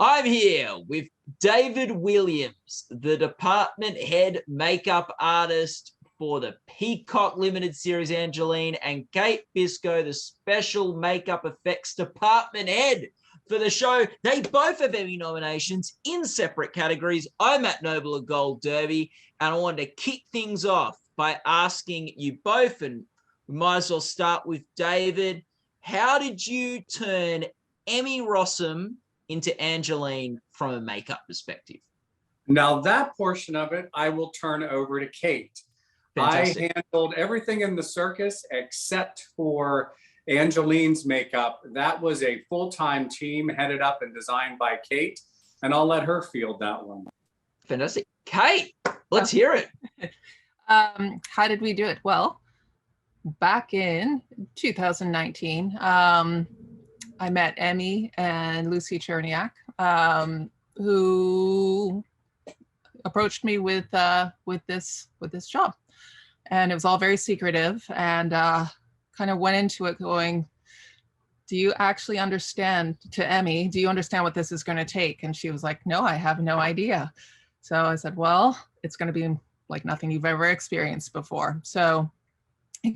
I'm here with David Williams, the department head makeup artist for the Peacock limited series Angelyne, and Kate Biscoe, the special makeup effects department head for the show. They both have Emmy nominations in separate categories. I'm at Noble Gold Derby, and I wanted to kick things off by asking you both, and we might as well start with David. How did you turn Emmy Rossum into Angelyne from a makeup perspective? Now that portion of it, I will turn over to Kate. Fantastic. I handled everything in the circus except for Angelyne's makeup. That was a full-time team headed up and designed by Kate, and I'll let her field that one. Fantastic. Kate, let's hear it. How did we do it? Well, back in 2019, I met Emmy and Lucy Cherniak, who approached me with this job, and it was all very secretive, and kind of went into it going, do you actually understand, to Emmy, do you understand what this is going to take? And she was like, no, I have no idea. So I said, well, it's going to be like nothing you've ever experienced before. So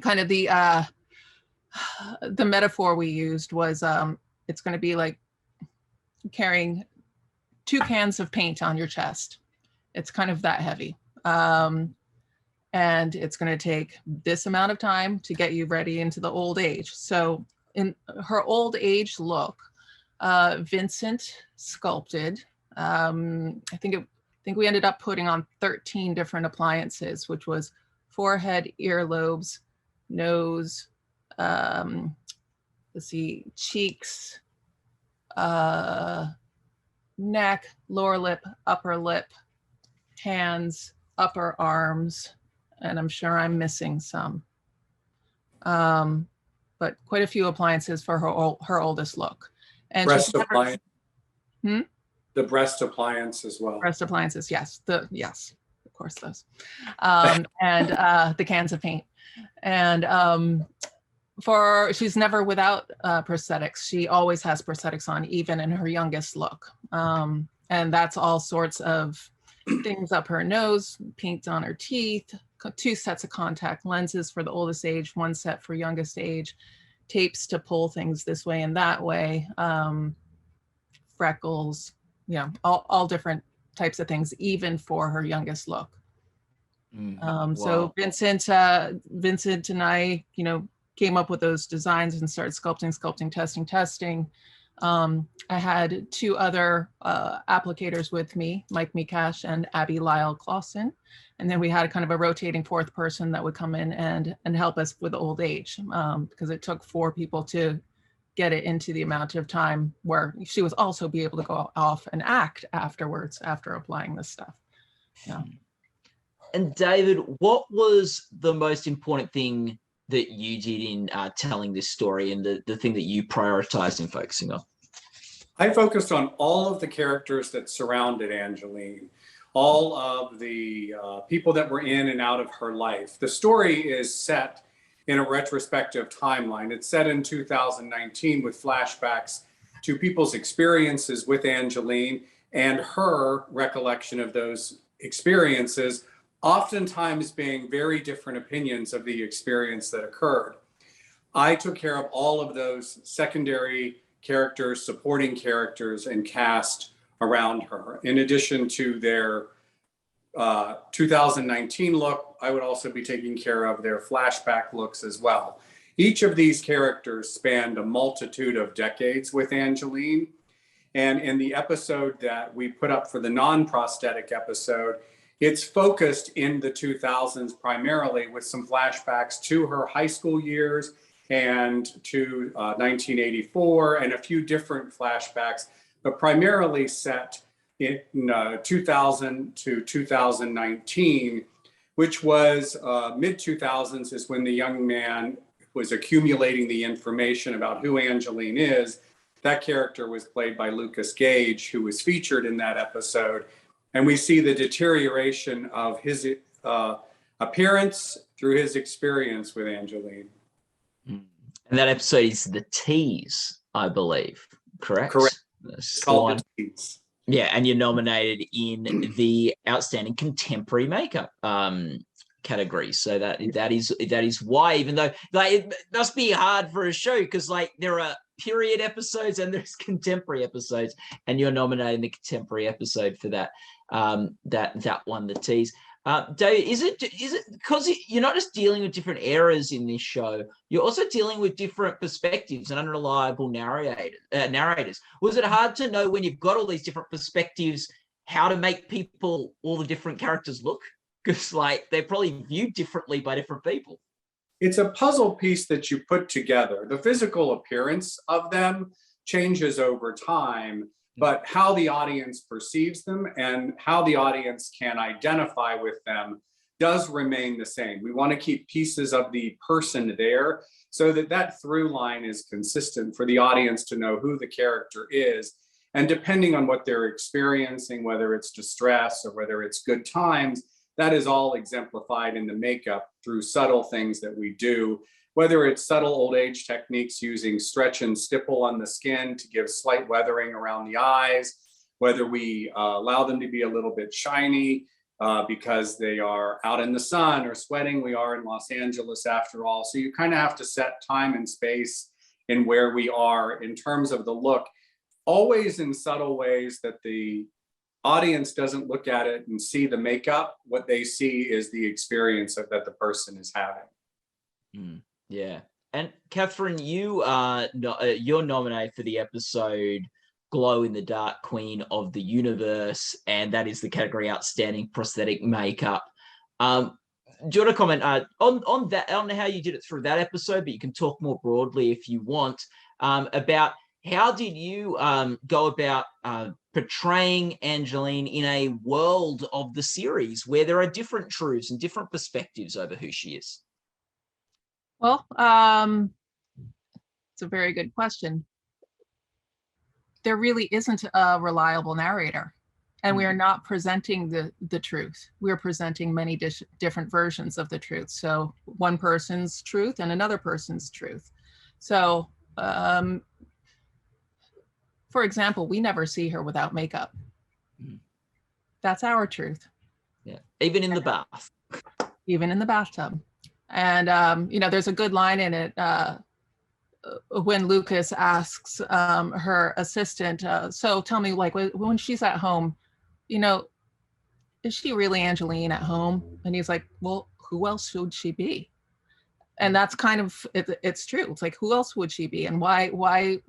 kind of the metaphor we used was it's going to be like carrying 2 cans of paint on your chest. It's kind of that heavy. And it's going to take this amount of time to get you ready into the old age. So in her old age look, Vincent sculpted, I think we ended up putting on 13 different appliances, which was forehead, earlobes, nose, let's see, cheeks, neck, lower lip, upper lip, hands, upper arms, and I'm sure I'm missing some. But quite a few appliances for her oldest look. And breast appliance. The breast appliance as well. Breast appliances, yes. Yes, of course those. And the cans of paint. And she's never without prosthetics. She always has prosthetics on, even in her youngest look. And that's all sorts of things up her nose, paint on her teeth, 2 sets of contact lenses for the oldest age, 1 set for youngest age, tapes to pull things this way and that way, freckles, all different types of things, even for her youngest look. Wow. So Vincent and I, came up with those designs and started sculpting, testing. I had 2 other applicators with me, Mike Mikash and Abby Lyle Clausen. And then we had kind of a rotating 4th person that would come in and help us with old age, because it took 4 people to get it into the amount of time where she was also be able to go off and act afterwards after applying this stuff. Yeah. And David, what was the most important thing that you did in telling this story, and the thing that you prioritized in focusing on? I focused on all of the characters that surrounded Angelyne, all of the people that were in and out of her life. The story is set in a retrospective timeline. It's set in 2019 with flashbacks to people's experiences with Angelyne and her recollection of those experiences, oftentimes being very different opinions of the experience that occurred. I took care of all of those secondary characters, supporting characters, and cast around her. In addition to their 2019 look, I would also be taking care of their flashback looks as well. Each of these characters spanned a multitude of decades with Angelyne. And in the episode that we put up for the non-prosthetic episode, it's focused in the 2000s primarily, with some flashbacks to her high school years and to 1984, and a few different flashbacks, but primarily set in 2000 to 2019, which was mid-2000s is when the young man was accumulating the information about who Angelyne is. That character was played by Lucas Gage, who was featured in that episode. And we see the deterioration of his appearance through his experience with Angelyne. And that episode is The Tease, I believe, correct? Correct. It's called the Tease. Yeah, and you're nominated in the Outstanding Contemporary Makeup category. So that is why, even though like it must be hard for a show, because like there are period episodes and there's contemporary episodes, and you're nominated in the contemporary episode for that. That won the Tease. David, is it because you're not just dealing with different eras in this show, you're also dealing with different perspectives and unreliable narrators. Was it hard to know when you've got all these different perspectives how to make all the different characters look? Because like they're probably viewed differently by different people. It's a puzzle piece that you put together. The physical appearance of them changes over time, but how the audience perceives them and how the audience can identify with them does remain the same. We want to keep pieces of the person there so that through line is consistent for the audience to know who the character is. And depending on what they're experiencing, whether it's distress or whether it's good times, that is all exemplified in the makeup through subtle things that we do, whether it's subtle old age techniques using stretch and stipple on the skin to give slight weathering around the eyes, whether we allow them to be a little bit shiny because they are out in the sun or sweating. We are in Los Angeles after all. So you kind of have to set time and space in where we are in terms of the look, always in subtle ways that the audience doesn't look at it and see the makeup. What they see is the experience that the person is having. Yeah. And Catherine, you're nominated for the episode Glow in the Dark Queen of the Universe, and that is the category Outstanding Prosthetic Makeup. Do you want to comment on that, on how you did it through that episode, but you can talk more broadly if you want, about how did you go about portraying Angelyne in a world of the series where there are different truths and different perspectives over who she is? Well, it's a very good question. There really isn't a reliable narrator, and we are not presenting the truth. We're presenting many different versions of the truth. So one person's truth and another person's truth. So, for example, we never see her without makeup. That's our truth. Yeah, even in the bath. Even in the bathtub. And, there's a good line in it when Lucas asks her assistant, so tell me, like, when she's at home, is she really Angelyne at home? And he's like, well, who else would she be? And that's kind of, it's true. It's like, who else would she be? And why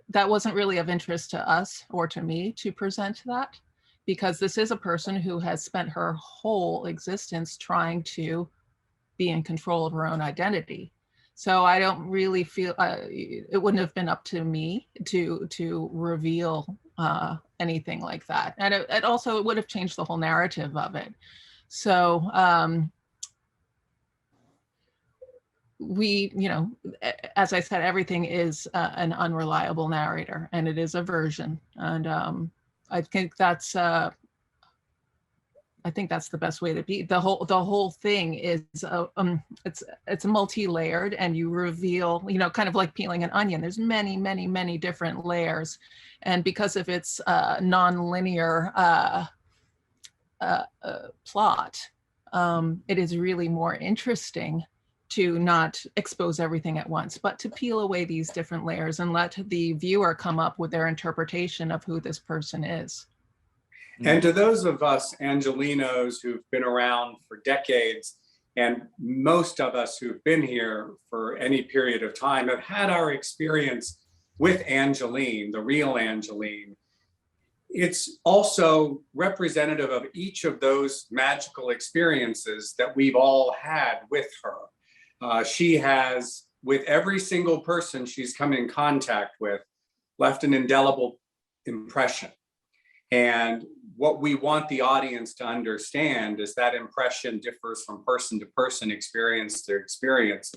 that wasn't really of interest to us or to me to present that, because this is a person who has spent her whole existence trying to be in control of her own identity. So I don't really feel it wouldn't have been up to me to reveal anything like that. And it also, it would have changed the whole narrative of it. So we, as I said, everything is an unreliable narrator, and it is a version. And I think that's the best way to be. The whole thing is it's multi-layered, and you reveal, kind of like peeling an onion. There's many, many, many different layers, and because of its non-linear plot, it is really more interesting to not expose everything at once, but to peel away these different layers and let the viewer come up with their interpretation of who this person is. And to those of us Angelinos who've been around for decades, and most of us who've been here for any period of time have had our experience with Angelyne, the real Angelyne, it's also representative of each of those magical experiences that we've all had with her. She has, with every single person she's come in contact with, left an indelible impression. And what we want the audience to understand is that impression differs from person to person, experience to experience.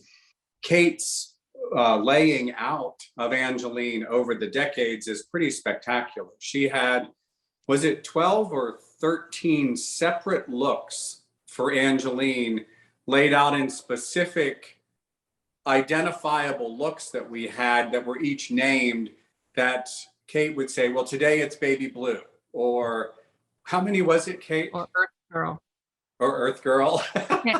Kate's laying out of Angelyne over the decades is pretty spectacular. She had, was it 12 or 13 separate looks for Angelyne laid out in specific identifiable looks that we had that were each named, that Kate would say, well, today it's baby blue, or how many was it, Kate? Or Earth Girl. Or Earth Girl.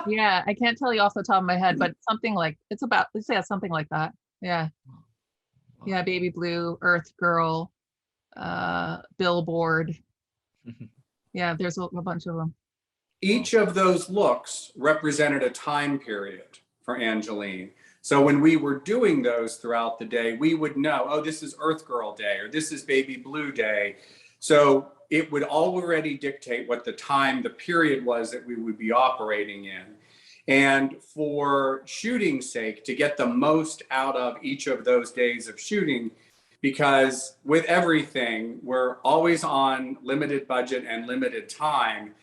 Yeah, I can't tell you off the top of my head, but something like, it's about, let's say something like that. Yeah. Yeah, baby blue, Earth Girl, billboard. Yeah, there's a bunch of them. Each of those looks represented a time period for Angelyne. So when we were doing those throughout the day, we would know, oh, this is Earth Girl Day, or this is Baby Blue Day. So it would already dictate what the time, the period was that we would be operating in. And for shooting's sake, to get the most out of each of those days of shooting, because with everything, we're always on limited budget and limited time,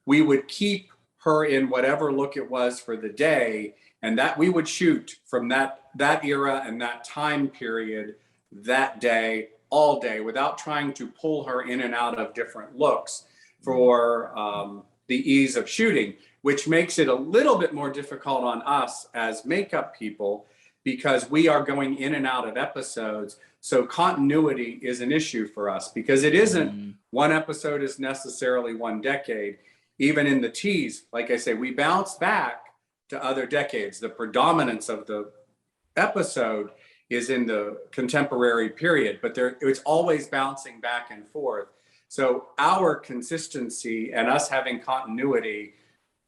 we would keep her in whatever look it was for the day, and that we would shoot from that era and that time period that day, all day, without trying to pull her in and out of different looks for the ease of shooting, which makes it a little bit more difficult on us as makeup people because we are going in and out of episodes. So continuity is an issue for us because it isn't one episode is necessarily one decade. Even in the tease, like I say, we bounce back to other decades. The predominance of the episode is in the contemporary period, but it's always bouncing back and forth. So our consistency and us having continuity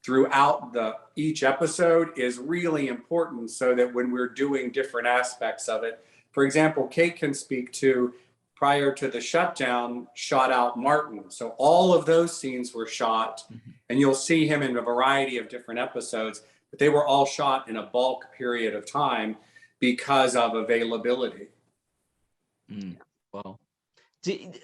throughout each episode is really important so that when we're doing different aspects of it, for example, Kate can speak to prior to the shutdown, shot out Martin. So all of those scenes were shot and you'll see him in a variety of different episodes, but they were all shot in a bulk period of time because of availability. Wow.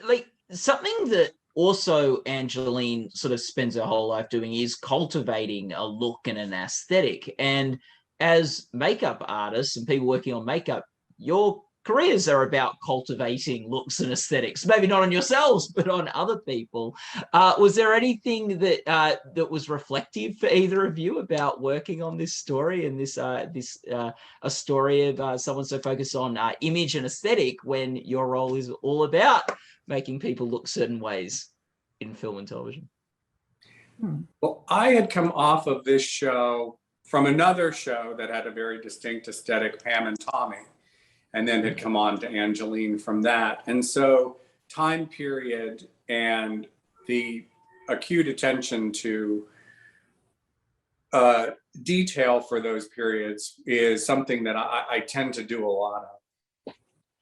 Like something that also Angelyne sort of spends her whole life doing is cultivating a look and an aesthetic. And as makeup artists and people working on makeup, your careers are about cultivating looks and aesthetics, maybe not on yourselves, but on other people. Was there anything that that was reflective for either of you about working on this story and a story of someone so focused on image and aesthetic when your role is all about making people look certain ways in film and television? Well, I had come off of this show from another show that had a very distinct aesthetic, Pam and Tommy, and then had come on to Angelyne from that. And so time period and the acute attention to detail for those periods is something that I tend to do a lot of,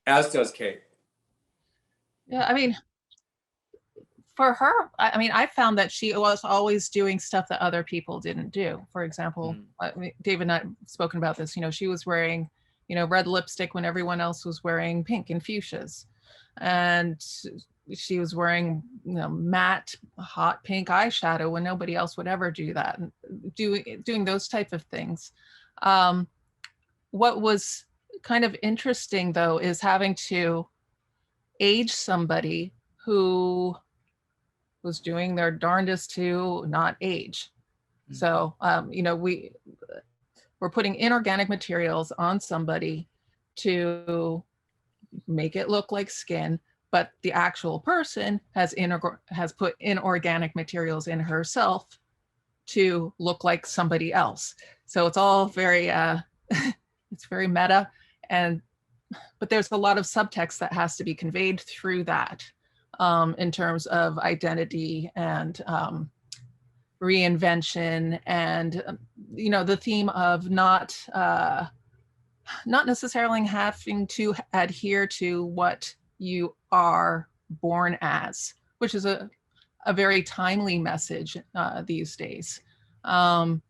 as does Kate. Yeah, I mean, for her, I mean, I found that she was always doing stuff that other people didn't do. For example, David and I have spoken about this, she was wearing red lipstick when everyone else was wearing pink and fuchsias. And she was wearing, matte hot pink eyeshadow when nobody else would ever do that. And doing those type of things. What was kind of interesting though, is having to age somebody who was doing their darndest to not age. So, we're putting inorganic materials on somebody to make it look like skin, but the actual person has put inorganic materials in herself to look like somebody else. So it's all very, it's very meta, but there's a lot of subtext that has to be conveyed through that in terms of identity and reinvention and the theme of not necessarily having to adhere to what you are born as, which is a very timely message these days. And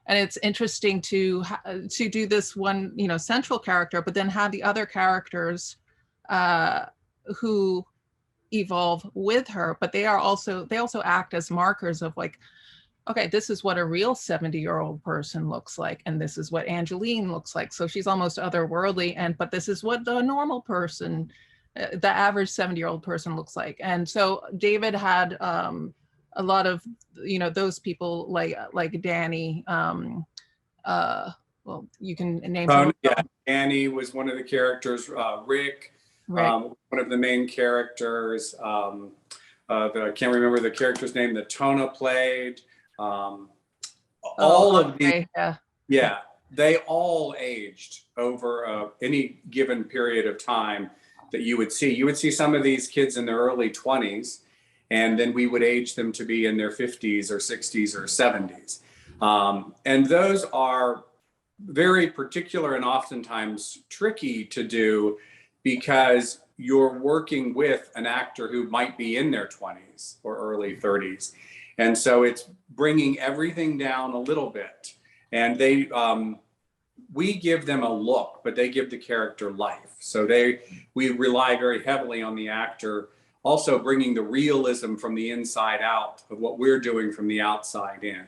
it's interesting to do this one central character, but then have the other characters who evolve with her, but they also act as markers of like, okay, this is what a real 70-year-old person looks like, and this is what Angelyne looks like. So she's almost otherworldly, but this is what the normal person, the average 70-year-old person looks like. And so David had a lot of, those people like Danny. Well, you can name. Yeah, Danny was one of the characters. Rick, Right. One of the main characters, I can't remember the character's name, that Tona played. All of these, yeah, they all aged over any given period of time that you would see. You would see some of these kids in their early 20s, and then we would age them to be in their 50s or 60s or 70s. And those are very particular and oftentimes tricky to do because you're working with an actor who might be in their 20s or early 30s. And so it's bringing everything down a little bit. And we give them a look, but they give the character life. So we rely very heavily on the actor also bringing the realism from the inside out of what we're doing from the outside in.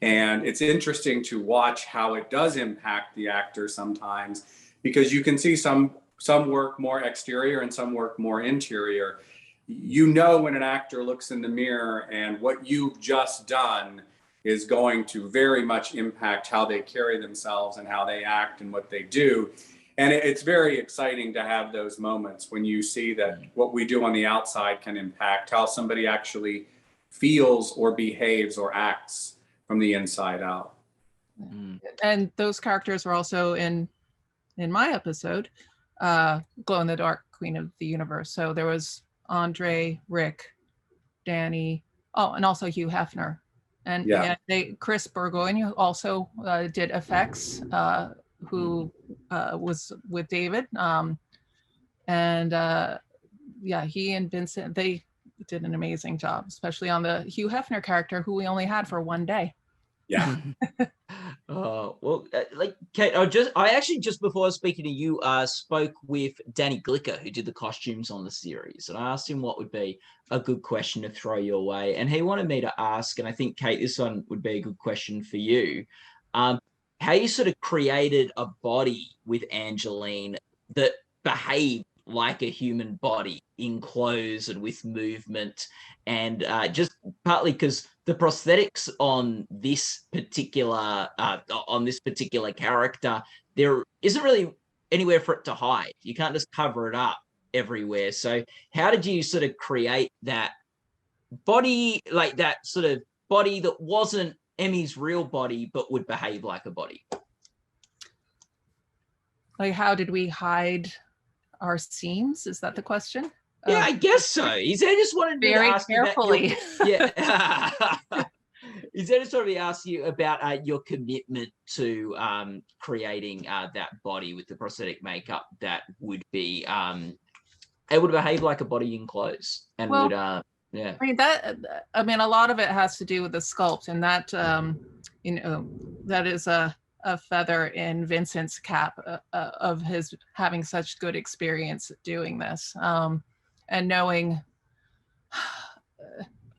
And it's interesting to watch how it does impact the actor sometimes, because you can see some work more exterior and some work more interior. You know when an actor looks in the mirror and what you've just done is going to very much impact how they carry themselves and how they act and what they do. And it's very exciting to have those moments when you see that what we do on the outside can impact how somebody actually feels or behaves or acts from the inside out. And those characters were also in my episode, Glow in the Dark Queen of the Universe. So there was Andre, Rick, Danny, and also Hugh Hefner. And Chris Burgoyne also did effects, who was with David. He and Vincent, they did an amazing job, especially on the Hugh Hefner character, who we only had for one day. Yeah. Like Kate, I actually just before speaking to you, spoke with Danny Glicker, who did the costumes on the series, and I asked him what would be a good question to throw your way, and he wanted me to ask, and I think Kate, this one would be a good question for you, how you sort of created a body with Angelyne that behaved like a human body in clothes and with movement, and just partly because the prosthetics on this particular character, there isn't really anywhere for it to hide. You can't just cover it up everywhere. So how did you sort of create that body, like that sort of body that wasn't Emmy's real body but would behave like a body? Like, how did we hide our seams? Is that the question? Yeah, I guess so. He said, I just wanted me to ask carefully. You about he said, I just wanted to ask you about your commitment to creating that body with the prosthetic makeup that would be able to behave like a body in clothes, and would yeah. I mean, a lot of it has to do with the sculpt, and that that is a feather in Vincent's cap of his having such good experience doing this, and knowing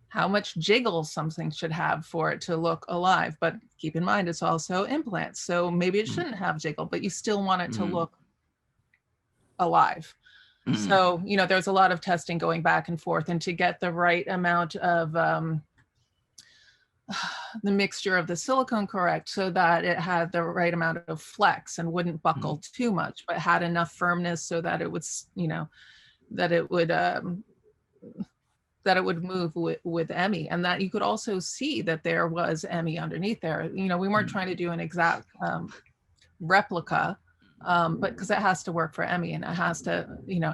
how much jiggle something should have for it to look alive. But keep in mind, it's also implants, so maybe it shouldn't have jiggle, but you still want it to look alive. So, there's a lot of testing going back and forth, and to get the right amount of the mixture of the silicone correct, so that it had the right amount of flex and wouldn't buckle too much, but had enough firmness so that it would, that it would move with Emmy, and that you could also see that there was Emmy underneath there. We weren't trying to do an exact replica, but because it has to work for Emmy, and it has to,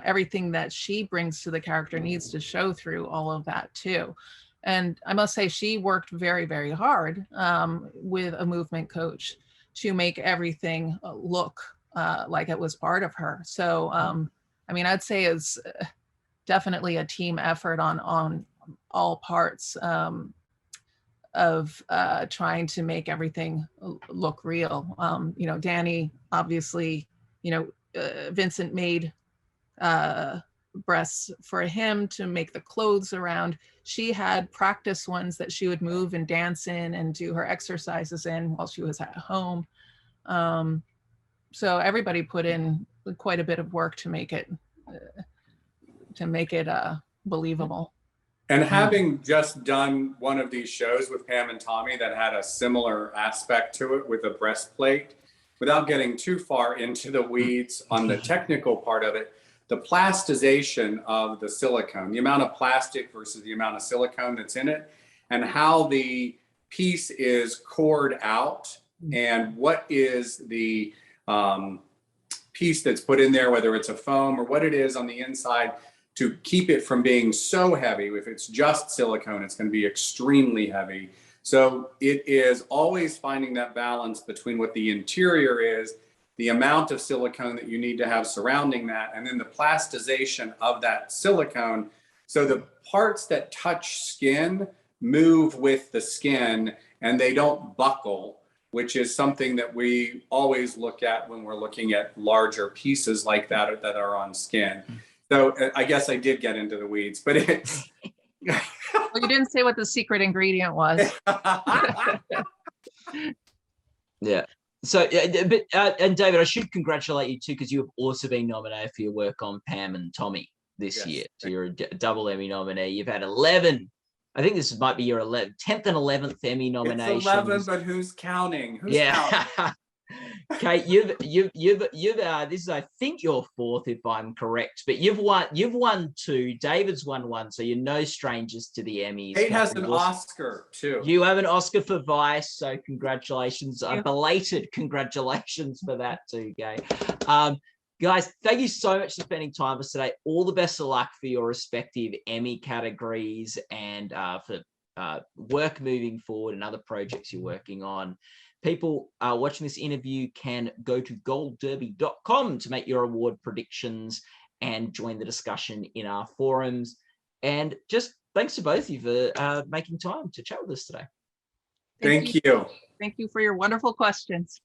everything that she brings to the character needs to show through all of that too. And I must say, she worked very, very hard with a movement coach to make everything look like it was part of her. So, I mean, I'd say it's definitely a team effort on all parts of trying to make everything look real. Danny, obviously, Vincent made breasts for him to make the clothes around. She had practice ones that she would move and dance in and do her exercises in while she was at home. So everybody put in quite a bit of work to make it believable. And having just done one of these shows with Pam and Tommy that had a similar aspect to it with a breastplate, without getting too far into the weeds on the technical part of it, the plasticization of the silicone, the amount of plastic versus the amount of silicone that's in it, and how the piece is cored out, and what is the piece that's put in there, whether it's a foam or what it is on the inside, to keep it from being so heavy. If it's just silicone, it's going to be extremely heavy. So it is always finding that balance between what the interior is, the amount of silicone that you need to have surrounding that, and then the plasticization of that silicone. So the parts that touch skin move with the skin and they don't buckle, which is something that we always look at when we're looking at larger pieces like that that are on skin. So I guess I did get into the weeds, but it's... Well, you didn't say what the secret ingredient was. Yeah. So, and David, I should congratulate you too, because you have also been nominated for your work on Pam and Tommy this year. So you're a double Emmy nominee. You've had 11. I think this might be your 10th and 11th Emmy nominations. It's 11, but who's counting? Who's counting? Kate, you've this is, I think, your fourth, if I'm correct, but you've won 2. David's won 1, so you're no strangers to the Emmys. Kate has an Oscar too. You have an Oscar for Vice, so congratulations, belated congratulations for that too, Kate. Guys, thank you so much for spending time with us today. All the best of luck for your respective Emmy categories and for work moving forward and other projects you're working on. People watching this interview can go to goldderby.com to make your award predictions and join the discussion in our forums. And just thanks to both of you for making time to chat with us today. Thank you. Thank you for your wonderful questions.